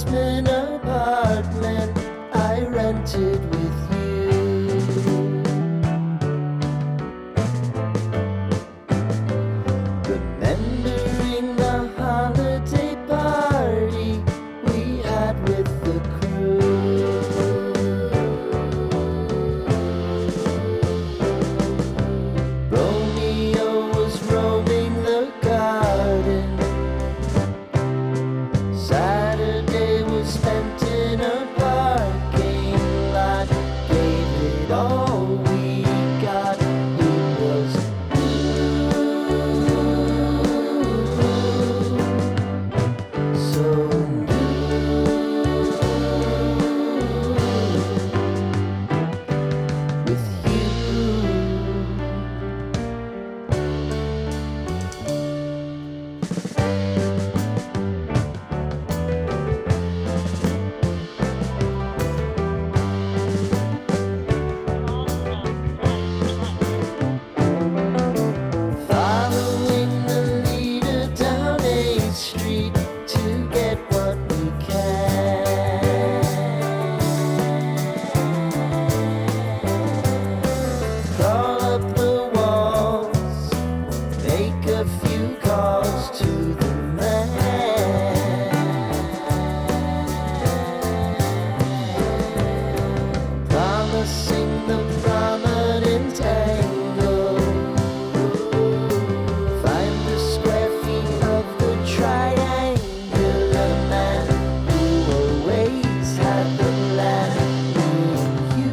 basement apartment I rented with you. Remembering the holiday party we had with the crew. Romeo was roaming the garden. Saturday was spent in a parking lot. Gave it all we got. It was so with you. Following the leader down 8th Street to get what we can. Crawl up the walls, make a few calls to the man. Promising the prominent angle. Find the square feet of the triangular man who always had the land. You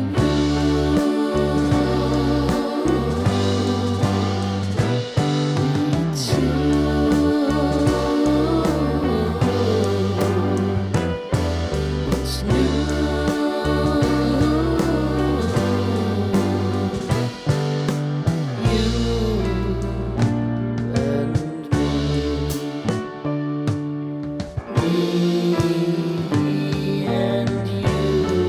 What's new? You and me and you.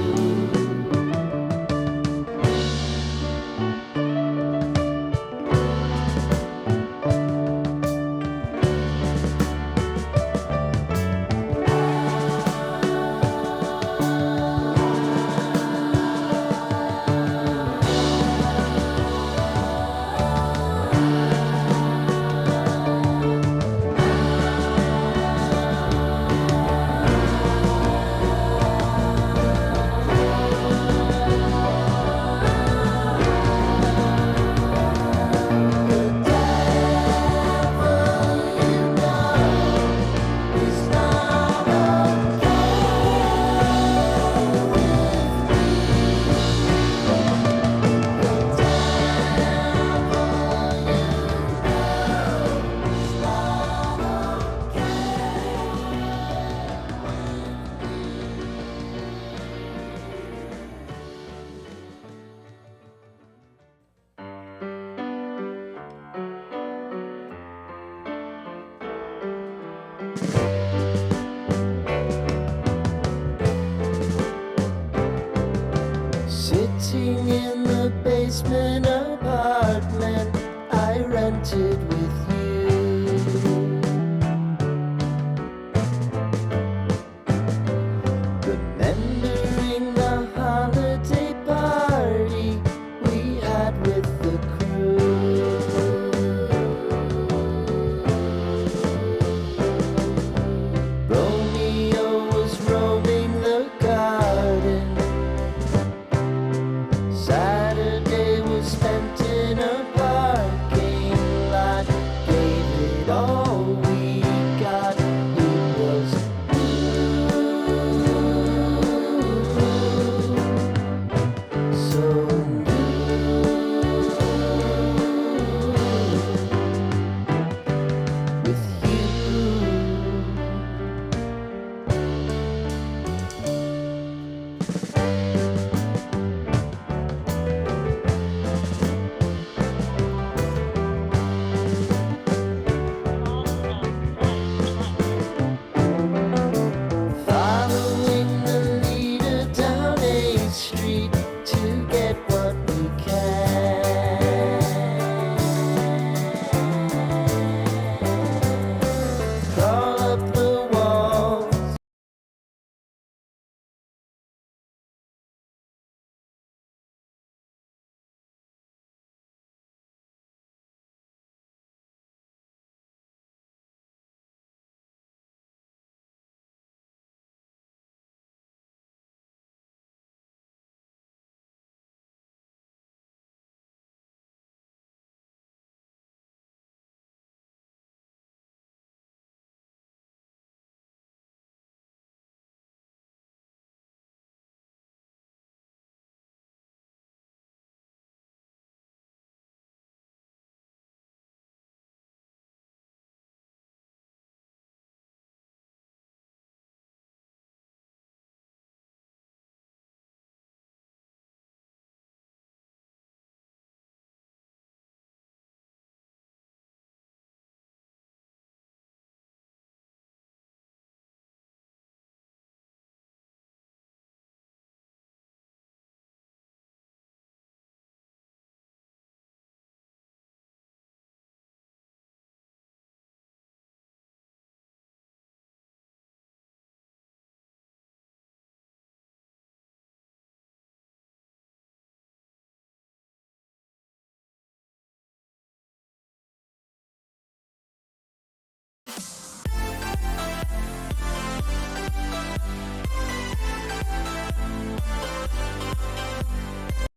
Sitting in the basement apartment I rented with